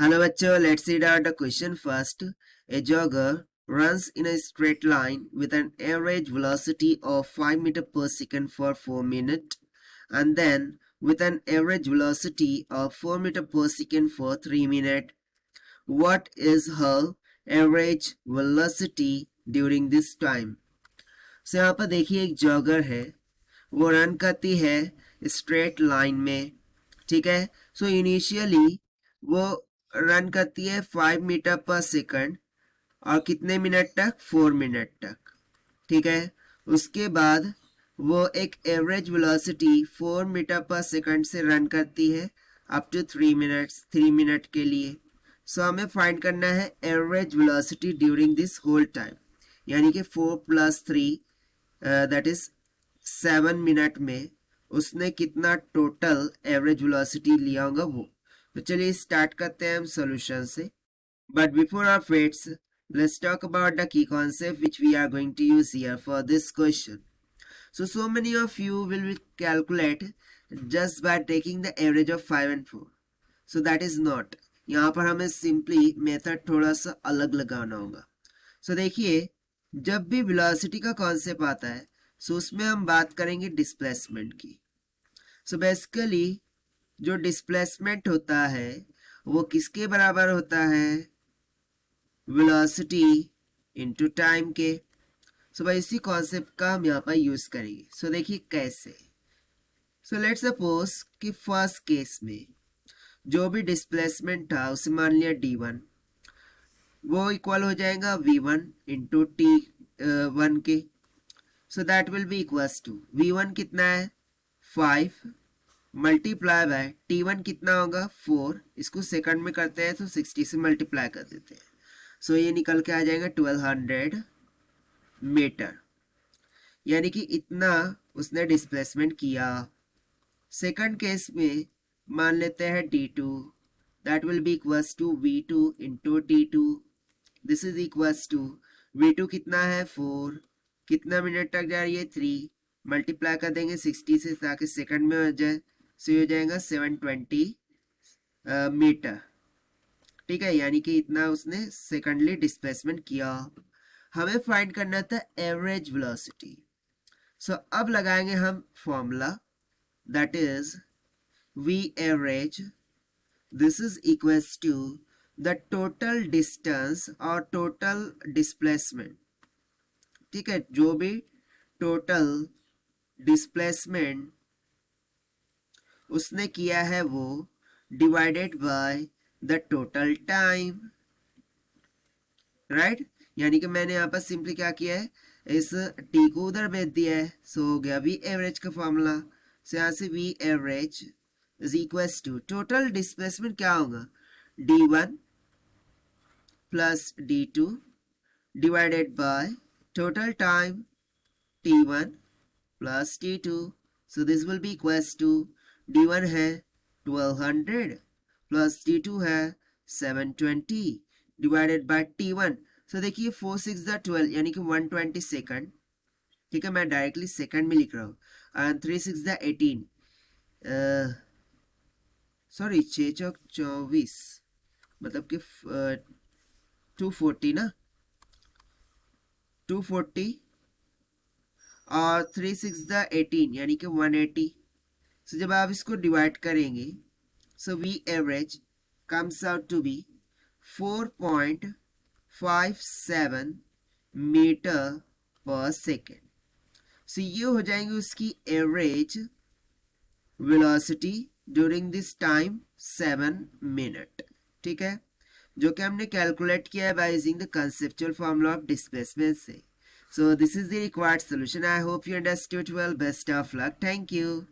Hello bachcho, let's read out the question first. A jogger runs in a straight line with an average velocity of 5 meter per second for 4 minutes and then with an average velocity of 4 meter per second for 3 minutes. What is her average velocity during this time? So यहाँ पर देखिए एक jogger है, वो run करती है straight line में, ठीक है. सो इनिशियली वो रन करती है 5 मीटर पर सेकंड और कितने मिनट तक, 4 मिनट तक, ठीक है. उसके बाद वो एक एवरेज वेलोसिटी 4 मीटर पर सेकंड से रन करती है अप टू 3 मिनट के लिए. सो हमें फाइंड करना है average velocity during this whole time, यानी कि 4 + 3 दैट इज 7 मिनट में उसने कितना टोटल एवरेज वेलोसिटी लिया होगा वो. तो चलिए स्टार्ट करते हैं हम सॉल्यूशन से. But before our friends, let's talk about the key concept which we are going to use here for this question. So many of you will calculate just by taking the average of 5 and 4. So that is not. यहाँ पर हमें simply method थोड़ा सा अलग लगाना होगा. So देखिए, जब भी वेलोसिटी का कॉन्सेप्ट आता है so उसमें हम बात करेंगे डिस्प्लेसमेंट की. So basically जो डिस्प्लेसमेंट होता है वो किसके बराबर होता है, वेलोसिटी इनटू टाइम के. सो भाई इसी कॉन्सेप्ट का हम यहाँ पर यूज करेंगे. सो देखिए कैसे. सो लेट्स सपोज कि फर्स्ट केस में जो भी डिस्प्लेसमेंट था उसे मान लिया d1, वो इक्वल हो जाएगा v1 इंटू t1 के. So that will be equals to v1 कितना है 5 मल्टीप्लाई बाय t1 कितना होगा 4. इसको सेकंड में करते हैं तो 60 से मल्टीप्लाई कर देते हैं. सो ये निकल के आ जाएगा 1200 मीटर, यानी कि इतना उसने डिस्प्लेसमेंट किया. सेकंड केस में मान लेते हैं d2, that will be equals to v2 into t2. This is equals to v2 कितना है 4, कितना मिनट तक जा रही है 3, मल्टीप्लाई कर देंगे 60 से ताकि सेकंड में हो जाए. सो हो जाएगा 720 मीटर, ठीक है. यानी कि इतना उसने सेकंडली डिस्प्लेसमेंट किया. हमें फाइंड करना था एवरेज वेलोसिटी. सो अब लगाएंगे हम formula, that is v average, this is equals to the total distance और टोटल डिस्प्लेसमेंट, ठीक है. जो भी टोटल डिस्प्लेसमेंट उसने किया है वो divided by the total time, right. यानी कि मैंने यहाँ पर सिंपली क्या किया है, इस t को उधर भेज दिया है. सो हो गया v एवरेज का फॉर्मूला. सो यहाँ से v average is equals to total displacement क्या होगा d1 plus d2 divided by total time t1 plus t2. So this will be equals to d1 है 1200 प्लस t2 है 720 डिवाइडेड बाय t1. सो देखिए 4 6 12 यानी कि 120 second, ठीक है. मैं डायरेक्टली सेकंड में लिख रहा हूँ. एंड 3 6 18, सॉरी 6 चौक 24, मतलब कि 240 ना, 240 और 3 6 18 यानी कि 180. सो जब आप इसको डिवाइड करेंगे so v average comes out to be 4.57 metre per second. So ये हो जाएंगे उसकी average velocity during this time 7 minute, ठीक है, जो कि हमने कैलकुलेट किया है by using the conceptual formula of displacement से. So this is the required solution. I hope you understood well. Best of luck. Thank you.